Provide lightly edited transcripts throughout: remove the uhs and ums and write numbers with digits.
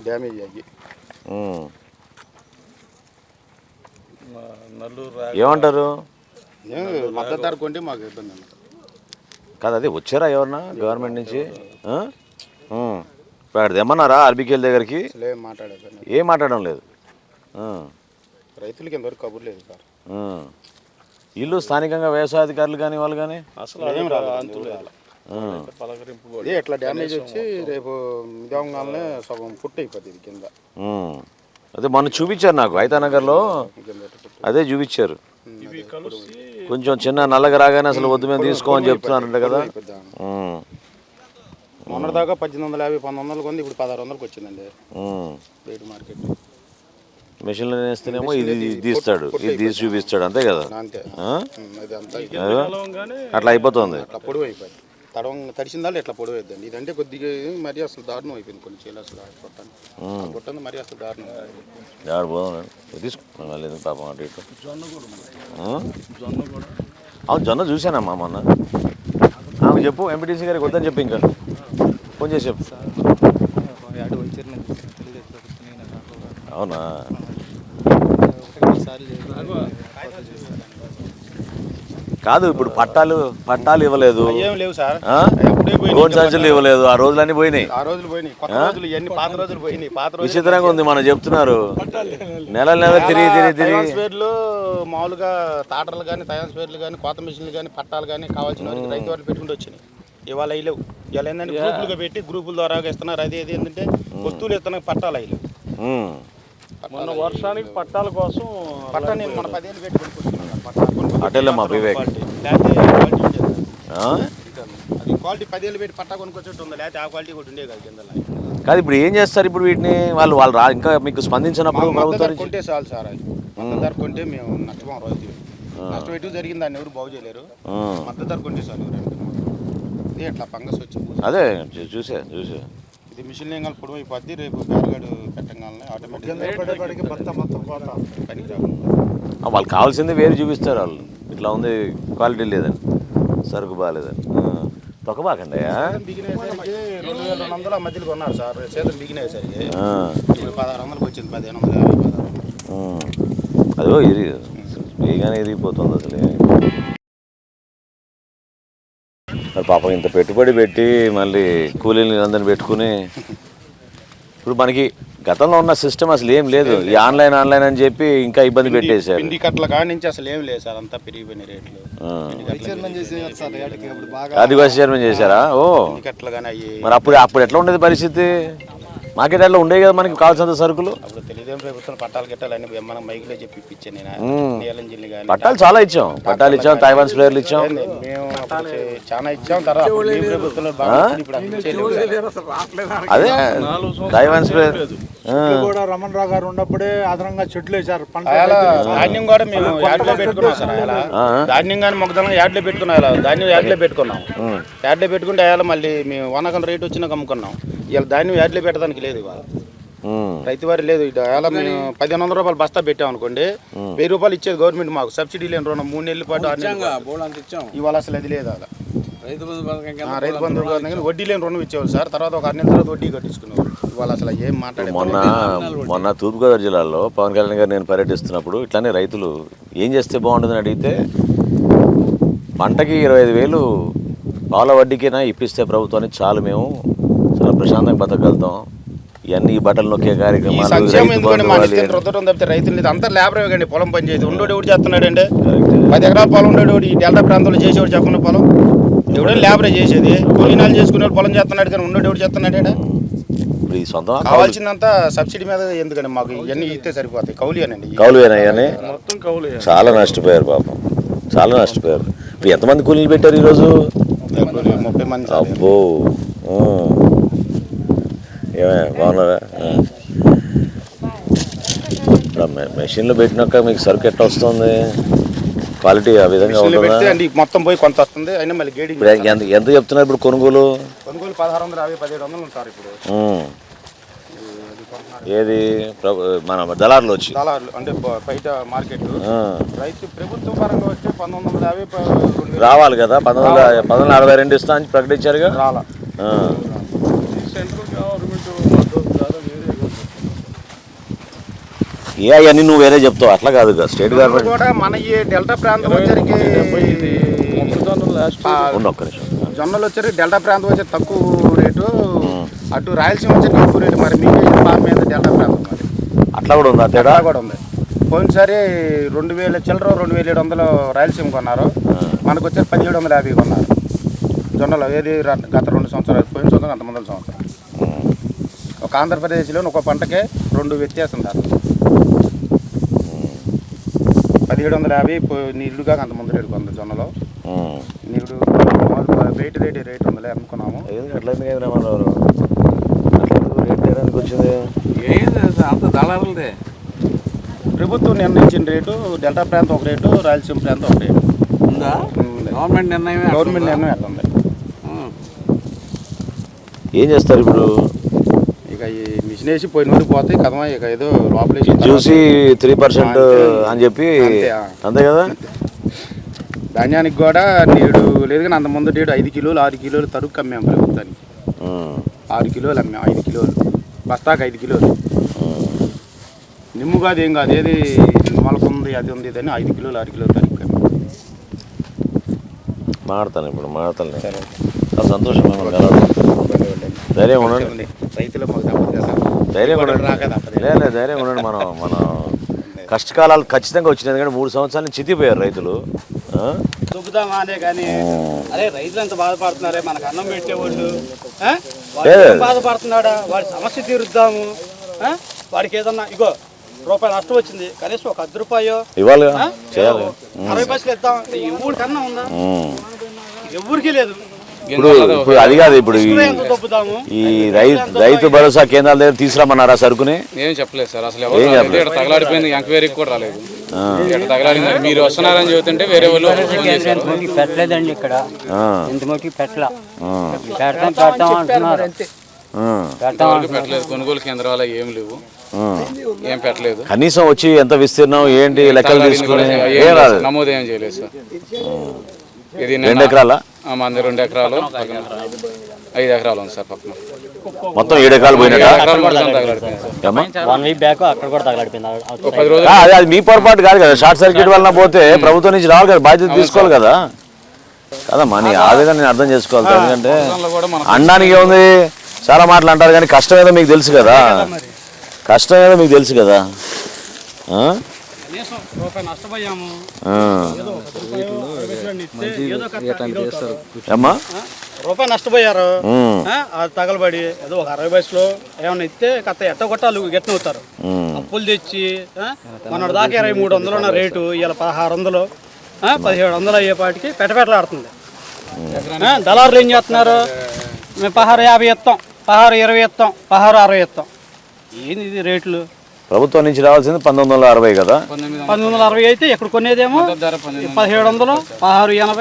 Damage అయ్యి. ఏమంటారు? మద్దతు ధర కొంటే మాకు ఇబ్బంది అన్నమాట. కాదు, అదే వచ్చారా ఎవరన్నా గవర్నమెంట్ నుంచి? ఇప్పుడు అక్కడ తెమ్మన్నారా ఆర్బీకేల దగ్గరికి? ఏం మాట్లాడడం లేదు. రైతులకి ఎంతవరకు కబుర్ లేదు సార్. వీళ్ళు స్థానికంగా వ్యవసాయాధికారులు కానీ వాళ్ళు కానీ అసలు ఎట్లా డ్యామేజ్ వచ్చి రేపు నిజంగానే సగం ఫుట్ అయిపోతుంది కింద. అదే మొన్న చూపించారు నాకు ఐతానగర్లో, అదే చూపించారు. కొంచెం చిన్న నల్లగా రాగానే అసలు వద్దు మేము తీసుకోమని చెప్తున్నారంట కదా. మొన్నటి దాకా 1850 1900 కొంది, ఇప్పుడు 1600కి వచ్చిందండి బయట మార్కెట్. మెషిన్లో వేస్తేనేమో ఇది తీస్తాడు, ఇది తీసి చూపిస్తాడు, అంతే కదా. అట్లా అయిపోతుంది. అట్లా పొడవు అయిపోయింది, తడిసిన దాళ్ళు ఎట్లా పొడవు అవుతుంది. ఇదంటే కొద్దిగా మరీ అసలు దారుణం అయిపోయింది. కొన్ని చీలు అసలు కొట్టండి మరీ అసలు దారుణం తీసుకుంటాం లేదు పాపం అటు ఇటు. అవును, జొన్న చూసానమ్మా మొన్న. ఆమె చెప్పు, ఎంపీటీసీ గారికి వద్దని చెప్పి ఇంకా ఫోన్ చేసి చెప్పు. అవునా? కాదు, ఇప్పుడు పట్టాలు ఇవ్వలేదు, రోడ్ సంచులు ఇవ్వలేదు, ఆ రోజులన్నీ పోయినాయి. విచిత్రంగా ఉంది. మనం చెప్తున్నారు నెల తిరిగి మామూలుగా తాటర్లు కానీ తయారు పేర్లు కానీ కోత మిషన్లు కానీ పట్టాలు కానీ కావాల్సిన రైతు వాళ్ళు పెట్టుకుంటూ వచ్చినాయి. ఇవాళ అయ్యలేవు. ఇవాళ ఏంటంటే గ్రూపులుగా పెట్టి గ్రూపుల ద్వారా ఇస్తున్నారు. అదే ఏంటంటే వస్తువులు ఇస్తున్నా పట్టాలు అయ్యలేవు. మొన్న వర్షానికి పట్టాల కోసం పట్టా నేను మన 10 ఏళ్ళు పెట్టి అటెల్లమ్మా వివేక్ అది క్వాలిటీ 10 ఏళ్ళు పెట్టి పట్టా కొనుక్కొచ్చేట్టు ఉంది. లేకపోతే ఆ క్వాలిటీ కూడా ఉండే కాదు కింద. కాదు, ఇప్పుడు ఏం చేస్తారు ఇప్పుడు వీటిని? వాళ్ళు ఇంకా మీకు స్పందించినప్పుడు ప్రభుత్వం కొంటే చాలు సార్. మద్దతు ధర కొంటే మేము నష్టపోం. రోజు నష్టం ఎటు జరిగింది దాన్ని ఎవరు బాగు చేయలేరు. మద్దతు ధర కొంటే చాలు. ఇది ఎట్లా ఫంగస్ వచ్చి అదే చూసా ఇది మిషన్ లేని పొడవు అయిపోద్ది. రేపు బేరగాడు పెట్టగానే ఆటోమేటిక్గా పనికి రాకుండా వాళ్ళు కావాల్సింది వేరు చూపిస్తారు. వాళ్ళు ఇట్లా ఉంది, క్వాలిటీ లేదని, సరుకు బాగాలేదని. తొక్కబాకండి. బిగినేసరికి 2200 మధ్యలో కొన్నారు సార్. సీజన్ బిగినేసరికి ఇప్పుడు 1600కి వచ్చింది. 1550. అదో వేగానే ఇరిగిపోతుంది అసలు. పాపం ఇంత పెట్టుబడి పెట్టి మళ్ళీ కూలీలు అందరిని పెట్టుకుని, ఇప్పుడు మనకి గతంలో ఉన్న సిస్టమ్ అసలు ఏం లేదు. ఈ ఆన్లైన్ అని చెప్పి ఇంకా ఇబ్బంది పెట్టేశారు. పిండి కట్టల కాడి నుంచి అసలు ఏం లేదు సార్. అంతా పెరిగిపోయిన రేట్లు. ఆదివాసీ చైర్మన్ చేశారా? ఓ, మరి అప్పుడు ఎట్లా ఉండేది పరిస్థితి? మార్కెట్ యార్డ్లో ఉండే కదా మనకి కావాల్సినంత సరుకులు. అప్పుడు తెలుగుదేశం ప్రభుత్వం పట్టాలు గిట్టాలని మనం మైక్లో చెప్పి ఇప్పించాను నేను. పట్టాలు చాలా ఇచ్చాం, తైవాన్ స్ప్రేయర్లు ఇచ్చాం, మేము చాలా ఇచ్చాం. తర్వాత అదే తైవాన్ స్ప్రేయర్ కూడా రమణ రావు గారు ఉన్నప్పుడే అదనంగా చెట్లు వేశారు. ధాన్యం కూడా మేము యాడ్లో పెట్టుకున్నాం సార్. ధాన్యం కానీ మొక్కదనం యాడ్లో పెట్టుకున్నాం. ధాన్యం యాడ్లో పెట్టుకున్నాం. యాడ్లో పెట్టుకుంటే అయ్యాల మళ్ళీ మేము వనకం రేటు వచ్చినాక అమ్ముకున్నాం. ఇవాళ ధాన్యం యాడ్లో పెట్టడానికి లేదు. ఇవాళ రైతు వారి లేదు. అలా మేము 1500 రూపాయలు బస్తా పెట్టాం అనుకోండి, 1000 రూపాయలు ఇచ్చేది గవర్నమెంట్ మాకు. సబ్సిడీ లేని రుణం 3 నెలల పాటు 6 నెలలు. ఇవాళ అసలు అది లేదు. అలా రైతు బంధు వడ్డీ లేని రుణం ఇచ్చేవాళ్ళు సార్. తర్వాత ఒక 6 నెలల తర్వాత వడ్డీ కట్టించుకునేవాళ్ళు. ఇవాళ అసలు ఏం మాట్లాడే. మొన్న తూర్పుగోదావరి జిల్లాలో పవన్ కళ్యాణ్ గారు నేను పర్యటిస్తున్నప్పుడు ఇట్లానే రైతులు ఏం చేస్తే బాగుంటుందని అడిగితే, పంటకి 25,000 పాల వడ్డీకైనా ఇప్పిస్తే ప్రభుత్వానికి చాలు, మేము చాలా ప్రశాంతంగా బతకగలుగుతాం. ఇవన్నీ ఈ బట్టలు నొక్కే కార్యక్రమాలు రైతులు అంతా లేబర్ ఇవ్వండి. పొలం పని చేసి ఉండోడు ఎవడు చేస్తున్నాడండి? 10 ఎకరాల పొలం ఉండేవాడు ఈ డెల్టా ప్రాంతంలో చేసేవాడు చెప్పండి. పొలం ఎవడైనా లేబరే చేసేది. కూలీనాలు చేసుకునేవాడు పొలం చేస్తున్నాడు, కానీ ఉండోడు ఎవడు చేస్తున్నాడు? కావాల్సిందంతా సబ్సిడీ మీద ఎందుకండి? మాకు ఇవన్నీ ఇస్తే సరిపోతాయి. కౌలువేనాయని చాలా నష్టపోయారు పాపం, చాలా నష్టపోయారు. ఇప్పుడు ఎంతమంది కూలీలు పెట్టారు ఈరోజు? 30 మంది. అబ్బో, ఏమే బాగున్నారా? మెషిన్లో పెట్టినాక మీకు సరుకు ఎట్లా వస్తుంది? క్వాలిటీ ఆ విధంగా ఉంటుంది? మొత్తం పోయి కొంత వస్తుంది. అయినా మళ్ళీ గేడింగ్ ఎంత చెప్తున్నారు ఇప్పుడు? కొనుగోలు 1650 1700 ఉంటారు ఇప్పుడు. ఏది మన దళారులు వచ్చి అంటే బయట మార్కెట్ రైతు ప్రభుత్వం పరంగా వస్తే 1950 రావాలి కదా. 1942 ఇస్తా అని ప్రకటించారుగా. రాలా సెంట్రల్ గవర్నమెంట్ మద్దతు ద్వారా వేరే ఏ అవన్నీ నువ్వు వేరే చెప్తావు, అట్లా కాదు కదా స్టేట్ గవర్నమెంట్ కూడా మన ఈ డెల్టా ప్రాంతం వచ్చరికి మొక్కజొన్న లాస్ట్ ఒక్క నిమిషం. జొన్నలు వచ్చరికి డెల్టా ప్రాంతం వచ్చి తక్కువ రేటు, అటు రాయలసీమ వచ్చి ఎక్కువ రేటు. మరి మీకు పాప మీద డెల్టా ప్రాంతం మరి అట్లా కూడా ఉందా తేడా? తేడా కూడా ఉంది. పోయినసారి 2000 చిల్లర 2700 రాయలసీమ కొన్నారు, మనకు వచ్చేసి 1750 కొన్నారు జొన్నలు. ఏది గత 2 సంవత్సరాలు, పోయిన సంవత్సరం అంత ముందల సంవత్సరం. ఒక ఆంధ్రప్రదేశ్లో ఒక పంటకే 2 వ్యత్యాసం ధర. 1750 నీళ్ళుగా అంత ముందు రేటు కొంది జొన్నలో. నీళ్ళు వెయిట్ రేట్ ఉందిలే అనుకున్నాము. అట్లా రేట్ తేడానికి వచ్చింది అంత దళారులదే. ప్రభుత్వం నిర్ణయించిన రేటు డెల్టా ప్రాంతం ఒక రేటు, రాయలసీమ ప్రాంతం ఒక రేటు ఉందా? గవర్నమెంట్ నిర్ణయం ఎట్లా ఉంది? ఏం చేస్తారు ఇప్పుడు? ఇక ఈ మిషన్ వేసి పోయిన నుండి పోతే కథమా, ఇక ఏదో లోపల చూసి 3% అని చెప్పి అంతే కదా. ధాన్యానికి కూడా నీడు లేదు కానీ అంత ముందు డేటు 5 కిలోలు 6 కిలోలు తరుగు అమ్మాము ప్రభుత్వానికి. 6 కిలోలు అమ్మాం, 5 కిలోలు బస్తాకు 5 కిలోలు. నిమ్ము కాదు ఏం కాదు, ఏది మొలకుంది అది ఉంది అని 5 కిలోలు 6 కిలోలు తరుగు అమ్మాం. మాడతాను ఇప్పుడు, మాడతాను. సంతోషం ధైర్యం ఉండండి, రైతులు మాకు తప్పదు కదా, ధైర్యం ఉండండి. రాక తప్పదు. లేదు ధైర్యం ఉండండి. మన కష్టకాలాలు ఖచ్చితంగా వచ్చినాయి. ఎందుకంటే 3 సంవత్సరాల నుంచి చితిపోయారు రైతులు. దుబ్బుదామా అనే కానీ అరే రైతులు ఎంత బాధపడుతున్నారే, మనకు అన్నం పెట్టేవాళ్ళు బాధపడుతున్నాడా, వాడి సమస్య తీరుద్దాము. వాడికి ఏదన్నా ఇగో రూపాయలు నష్టం వచ్చింది, కనీసం ఒక 10 రూపాయో ఇవ్వాలి, చేయాలి. 60 పైసలు ఇద్దాం. ఎవరికి కన్నా ఉందా? ఎవరికి లేదు. ఇప్పుడు అది కాదు, ఇప్పుడు ఈ రైతు భరోసా కేంద్రాల దగ్గర తీసుకురామన్నారా సరుకుని? ఏం చెప్పలేదు సార్, అసలు ఎవరు తగలాడిపోయింది, ఎంక్వైరీకి కూడా రాలేదు. తగలాడింది మీరు వస్తున్నారని చెబుతుంటే వేరే వాళ్ళు పెట్టలేదండి ఇక్కడ, ఇంతమటి పెట్టలా, పెడతాం అంటున్నారు. పెట్టలేదు, కొనుగోలు కేంద్రాలు ఏం లేవు, ఏం పెట్టలేదు. కనీసం వచ్చి ఎంత విస్తీర్ణం ఏంటి లెక్కలు తీసుకుని నమోదు ఏం చేయలేదు సార్. ఇది 2 ఎకరాల మంది 2 ఎకరాలు 5 ఎకరాలు ఉంది సార్ పక్కన. మొత్తం 7 ఎకరాలు పోయినట్టు. అది మీ పొరపాటు కాదు కదా, షార్ట్ సర్క్యూట్ వలన పోతే ప్రభుత్వం నుంచి రావాలి కదా, బాధ్యత తీసుకోవాలి కదా. కదమ్మా, నీ ఆవేదన నేను అర్థం చేసుకోవాలి. ఎందుకంటే అనడానికి ఏముంది, చాలా మాటలు అంటారు కానీ కష్టం ఏదో మీకు తెలుసు కదా, కష్టం ఏదో మీకు తెలుసు కదా. రూపాయి నష్టపోయారు, అది తగలబడి ఏదో ఒక 60 పైసలు ఏమన్నా ఇస్తే కథ ఎట్ట కొట్టాలు గెట్టనవుతారు. అప్పులు తెచ్చి మన దాకా 2300 ఉన్న రేటు ఇలా 1600 1700 అయ్యేపాటికి పెట్టలాడుతుంది. దళారులు ఏం చేస్తున్నారు, మేము 50 ఇస్తాం, 20 ఇస్తాం, 60 ఇస్తాం. ఏంది ఇది రేట్లు? ప్రభుత్వం నుంచి రావాల్సింది 1960 కదా. 1960 అయితే ఎక్కడ కొనేదేమో 1700, 1680,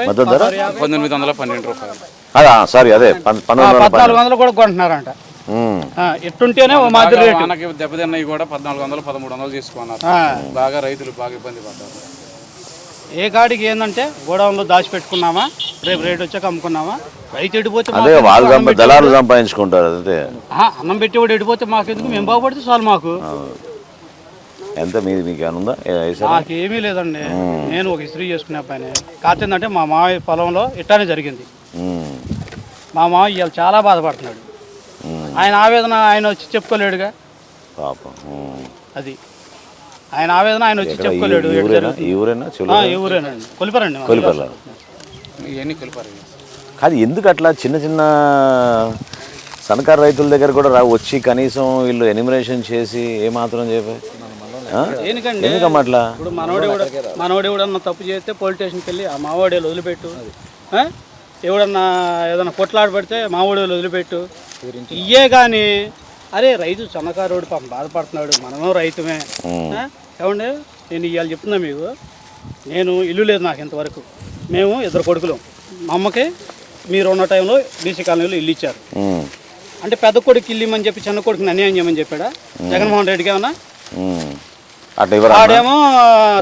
1912 రూపాయలు. సారీ అదే 1400 కూడా కొంటున్నారంట. ఎట్టుంటేనే ఓ మాదిరి రేటు. మనకి దెబ్బతిన్నవి కూడా 1400, 1300 తీసుకున్నారు. బాగా రైతులు బాగా ఇబ్బంది పడ్డారు. ఏ కాడికి ఏంటంటే గోడౌన్లో దాచిపెట్టుకున్నామా, రేపు రేటు వచ్చాక అమ్ముకున్నామా. రైతు ఎడిపోతే వాళ్ళు దళారులు సంపాదించుకుంటారు అంతే. అన్నం పెట్టేవాడు ఎడిపోతే మాకెందుకు, మేము బాగుపడితే చాలు మాకు. ఎంత మీకు ఏమన్నా నాకేమీ లేదండి, నేను ఒక ఇస్త్రీ చేసుకునే పని. కాకపోతే మా మావయ్య పొలంలో ఇట్టానే జరిగింది. మా మావయ్య ఇవాళ చాలా బాధపడుతున్నాడు. ఆయన ఆవేదన ఆయన వచ్చి చెప్పుకోలేడుగా పాపం. అది ఆయన ఆవేదన ఆయన వచ్చి చెప్పుకోలేడు. ఊరేనండి, కొలిపరండి. ఇవన్నీ కొలిపారు కాదు, ఎందుకు అట్లా చిన్న చిన్న సన్నకారు రైతుల దగ్గర కూడా వచ్చి కనీసం వీళ్ళు ఎనిమినేషన్ చేసి ఏమాత్రం చెప్పారు? ఎందుకమ్మా అట్లా? ఇప్పుడు మనోడు ఎవడన్నా తప్పు చేస్తే పోలీస్ స్టేషన్కి వెళ్ళి ఆ మావాడే వదిలిపెట్టు, ఎవడన్నా ఏదన్నా కొట్లాడ పడితే మావాడే వదిలిపెట్టు. ఇయ్యే కానీ అరే రైతు సన్నకారోడు పాపం బాధపడుతున్నాడు, మనమో రైతుమే. ఏమండి, నేను ఇవాళ చెప్తున్నా మీకు, నేను ఇల్లు లేదు నాకు ఇంతవరకు. మేము 2 కొడుకులు. మా అమ్మకి మీరు ఉన్న టైంలో బీసీ కాలనీలో ఇల్లు ఇచ్చారు. అంటే పెద్ద కొడుకు ఇల్లు ఇమ్మని చెప్పి చిన్న కొడుకుని అన్యాయం చేయమని చెప్పాడా జగన్మోహన్ రెడ్డికి? ఏమన్నా వాడేమో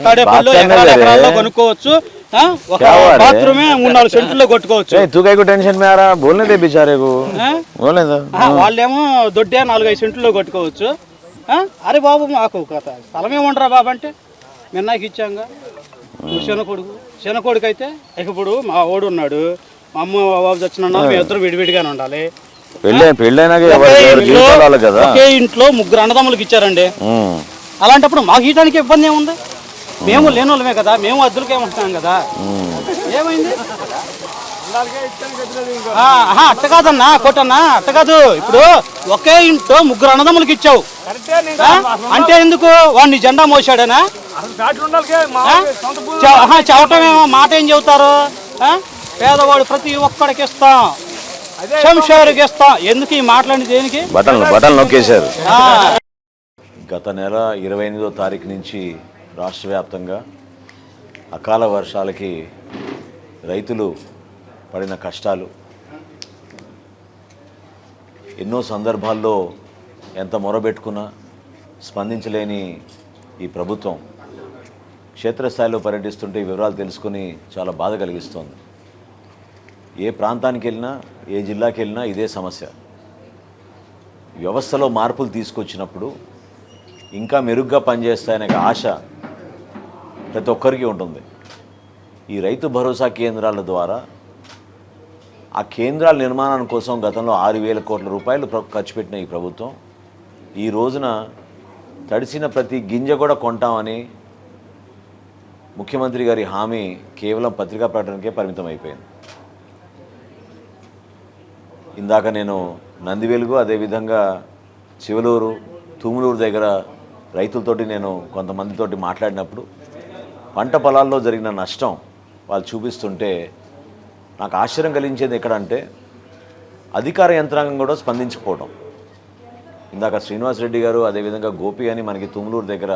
తాడేపల్లిలో ఎకరాల్లో కొనుక్కోవచ్చు, ఆ? ఒక क्या हुआ रे? బాత్రూమే 3-4 సెంట్లలో కొట్టుకోవచ్చు. तू काय को टेंशन में आ रहा बोलने दे बेचारे को ఆ? बोलने दो వాళ్ళేమో దొడ్డే 4-5 సెంట్లో కొట్టుకోవచ్చు. ఆ? అరే బాబు మాకు కథ స్థలం ఏమంటారా బాబు అంటే మేము నాకు ఇచ్చాంగా. నువ్వు చిన్నకొడుకు అయితే ఇప్పుడు మా ఓడు ఉన్నాడు, మా అమ్మ బాబు చచ్చిన మేము ఇద్దరు విడివిడిగానే ఉండాలి. పెళ్ళైనాక కదా ఒకే ఇంట్లో 3 అన్నదమ్ములకి ఇచ్చారండి. అలాంటప్పుడు మాకు ఇయడానికి ఇబ్బంది ఏముంది? మేము లేని వాళ్ళమే కదా, మేము అద్దెలకి ఏమంటున్నాం కదా. ఏమైంది? అట్ట కాదన్నా కొట్టన్నా, అట్ట కాదు. ఇప్పుడు ఒకే ఇంట్లో 3 అన్నదమ్ములకి ఇచ్చావు అంటే ఎందుకు? వాడిని జెండా మోసాడనా? చెప్పటమేమో మాట ఏం చెబుతారు? పేదవాడు ప్రతి ఒక్కడికి ఇస్తాం, శంషారుకి ఇస్తాం. ఎందుకు ఈ మాట్లాడి దేనికి? బటన్ నొక్కేశారు. గత నెల 28వ తారీఖు నుంచి రాష్ట్ర వ్యాప్తంగా అకాల వర్షాలకి రైతులు పడిన కష్టాలు, ఎన్నో సందర్భాల్లో ఎంత మొరబెట్టుకున్నా స్పందించలేని ఈ ప్రభుత్వం క్షేత్రస్థాయిలో పర్యటిస్తుంటే ఈ వివరాలు తెలుసుకుని చాలా బాధ కలిగిస్తోంది. ఏ ప్రాంతానికి వెళ్ళినా, ఏ జిల్లాకి వెళ్ళినా ఇదే సమస్య. వ్యవస్థలో మార్పులు తీసుకొచ్చినప్పుడు ఇంకా మెరుగ్గా పనిచేస్తాయనే ఆశ ప్రతి ఒక్కరికి ఉంటుంది. ఈ రైతు భరోసా కేంద్రాల ద్వారా ఆ కేంద్రాల నిర్మాణం కోసం గతంలో 6,000 కోట్ల రూపాయలు ఖర్చు పెట్టిన ఈ ప్రభుత్వం ఈ రోజున తడిసిన ప్రతి గింజ కూడా కొంటామని ముఖ్యమంత్రి గారి హామీ కేవలం పత్రికా ప్రకటనకే పరిమితం అయిపోయింది. ఇందాక నేను నందివెలుగు, అదేవిధంగా చివలూరు, తుములూరు దగ్గర రైతులతోటి నేను కొంతమందితోటి మాట్లాడినప్పుడు పంట పొలాల్లో జరిగిన నష్టం వాళ్ళు చూపిస్తుంటే నాకు ఆశ్చర్యం కలిగించేది ఎక్కడంటే అధికార యంత్రాంగం కూడా స్పందించకపోవడం. ఇందాక శ్రీనివాసరెడ్డి గారు, అదేవిధంగా గోపి అని మనకి తుములూరు దగ్గర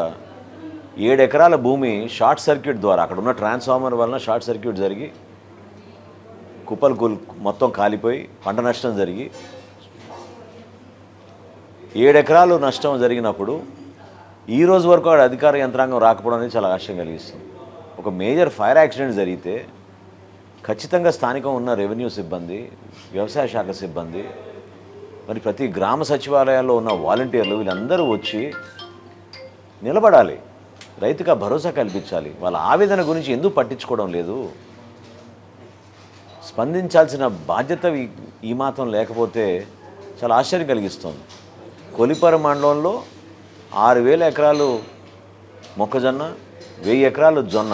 7 ఎకరాల భూమి షార్ట్ సర్క్యూట్ ద్వారా, అక్కడ ఉన్న ట్రాన్స్ఫార్మర్ వలన షార్ట్ సర్క్యూట్ జరిగి కుప్పలు మొత్తం కాలిపోయి పంట నష్టం జరిగి 7 ఎకరాలు నష్టం జరిగినప్పుడు ఈ రోజు వరకు అధికార యంత్రాంగం రాకపోవడం అనేది చాలా ఆశ్చర్యం కలిగిస్తుంది. ఒక మేజర్ ఫైర్ యాక్సిడెంట్ జరిగితే ఖచ్చితంగా స్థానికంగా ఉన్న రెవెన్యూ సిబ్బంది, వ్యవసాయ శాఖ సిబ్బంది, మరి ప్రతి గ్రామ సచివాలయాల్లో ఉన్న వాలంటీర్లు వీళ్ళందరూ వచ్చి నిలబడాలి, రైతుగా భరోసా కల్పించాలి. వాళ్ళ ఆవేదన గురించి ఎందుకు పట్టించుకోవడం లేదు? స్పందించాల్సిన బాధ్యత ఈ మాత్రం లేకపోతే చాలా ఆశ్చర్యం కలిగిస్తుంది. కొలిపర మండలంలో 6,000 ఎకరాలు మొక్కజొన్న, 1000 ఎకరాలు జొన్న,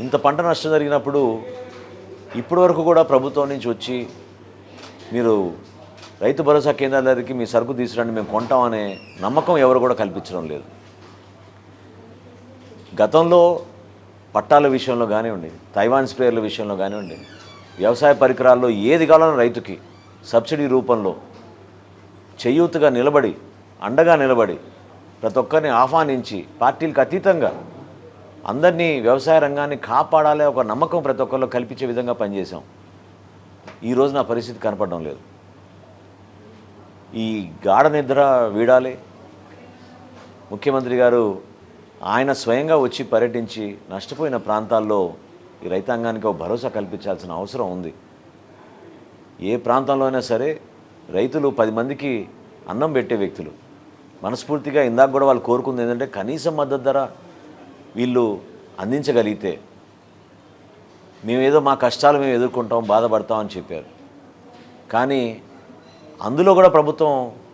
ఇంత పంట నష్టం జరిగినప్పుడు ఇప్పటి వరకు కూడా ప్రభుత్వం నుంచి వచ్చి మీరు రైతు భరోసా కేంద్రాల దగ్గరికి మీ సరుకు తీసుకురండి, మేము కొంటామనే నమ్మకం ఎవరు కూడా కల్పించడం లేదు. గతంలో పట్టాల విషయంలో కానివ్వండి, తైవాన్ స్ప్రేయర్ల విషయంలో కానివ్వండి, వ్యవసాయ పరికరాల్లో ఏది కావాలన్నా రైతుకి సబ్సిడీ రూపంలో చేయూతగా నిలబడి, అండగా నిలబడి, ప్రతి ఒక్కరిని ఆహ్వానించి పార్టీలకు అతీతంగా అందరినీ వ్యవసాయ రంగాన్ని కాపాడాలే ఒక నమ్మకం ప్రతి ఒక్కరిలో కల్పించే విధంగా పనిచేసాం. ఈ రోజు నా పరిస్థితి కనపడడం లేదు. ఈ గాఢ నిద్ర వీడాలి. ముఖ్యమంత్రి గారు ఆయన స్వయంగా వచ్చి పర్యటించి నష్టపోయిన ప్రాంతాల్లో ఈ రైతాంగానికి ఒక భరోసా కల్పించాల్సిన అవసరం ఉంది. ఏ ప్రాంతంలో అయినా సరే రైతులు 10 మందికి అన్నం పెట్టే వ్యక్తులు. మనస్ఫూర్తిగా ఇందాక కూడా వాళ్ళు కోరుకుంది ఏంటంటే కనీస మద్దతు ధర వీళ్ళు అందించగలిగితే మేమేదో మా కష్టాలు మేము ఎదుర్కొంటాం, బాధపడతామని చెప్పారు. కానీ అందులో కూడా ప్రభుత్వం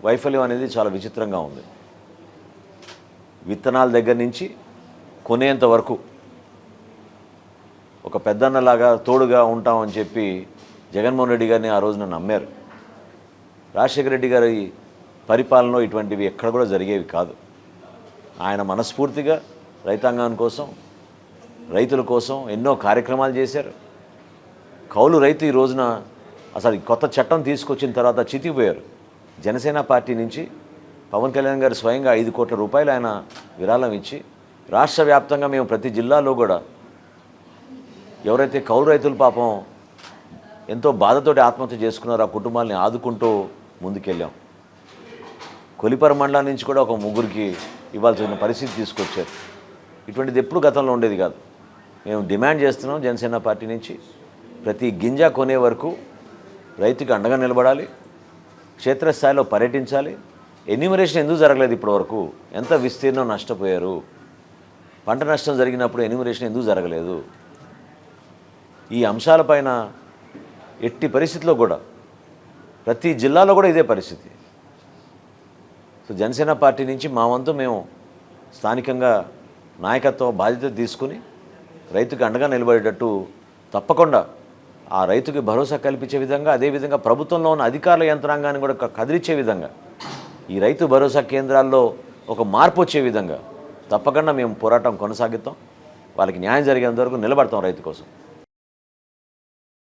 వైఫల్యం అనేది చాలా విచిత్రంగా ఉంది. విత్తనాల దగ్గర నుంచి కొనేంత వరకు ఒక పెద్దన్నలాగా తోడుగా ఉంటామని చెప్పి జగన్మోహన్ రెడ్డి గారిని ఆ రోజున నమ్మారు. రాజశేఖర రెడ్డి గారి పరిపాలనలో ఇటువంటివి ఎక్కడ కూడా జరిగేవి కాదు. ఆయన మనస్ఫూర్తిగా రైతాంగం కోసం, రైతుల కోసం ఎన్నో కార్యక్రమాలు చేశారు. కౌలు రైతు ఈ రోజున అసలు కొత్త చట్టం తీసుకొచ్చిన తర్వాత చితికిపోయారు. జనసేన పార్టీ నుంచి పవన్ కళ్యాణ్ గారు స్వయంగా 5 కోట్ల రూపాయలు ఆయన విరాళం ఇచ్చి రాష్ట్ర వ్యాప్తంగా మేము ప్రతి జిల్లాలో కూడా ఎవరైతే కౌలు రైతులు పాపం ఎంతో బాధతోటి ఆత్మహత్య చేసుకున్నారో ఆ కుటుంబాలని ఆదుకుంటూ ముందుకెళ్ళాం. కొలిపర మండలం నుంచి కూడా ఒక 3కి ఇవ్వాల్సిన పరిస్థితి తీసుకొచ్చారు. ఇటువంటిది ఎప్పుడు గతంలో ఉండేది కాదు. మేము డిమాండ్ చేస్తున్నాం జనసేన పార్టీ నుంచి, ప్రతి గింజ కొనే వరకు రైతుకి అండగా నిలబడాలి, క్షేత్రస్థాయిలో పర్యటించాలి. ఎన్యూమరేషన్ ఎందుకు జరగలేదు ఇప్పటి వరకు? ఎంత విస్తీర్ణం నష్టపోయారు? పంట నష్టం జరిగినప్పుడు ఎన్యూమరేషన్ ఎందుకు జరగలేదు? ఈ అంశాలపైన ఎట్టి పరిస్థితిలో కూడా ప్రతి జిల్లాలో కూడా ఇదే పరిస్థితి. సో జనసేన పార్టీ నుంచి మా వంతు మేము స్థానికంగా నాయకత్వం బాధ్యత తీసుకుని రైతుకి అండగా నిలబడేటట్టు తప్పకుండా ఆ రైతుకి భరోసా కల్పించే విధంగా, అదేవిధంగా ప్రభుత్వంలో ఉన్న అధికారుల యంత్రాంగాన్ని కూడా కదిలించే విధంగా, ఈ రైతు భరోసా కేంద్రాల్లో ఒక మార్పు వచ్చే విధంగా తప్పకుండా మేము పోరాటం కొనసాగిస్తాం. వాళ్ళకి న్యాయం జరిగేంత వరకు నిలబడతాం రైతు కోసం.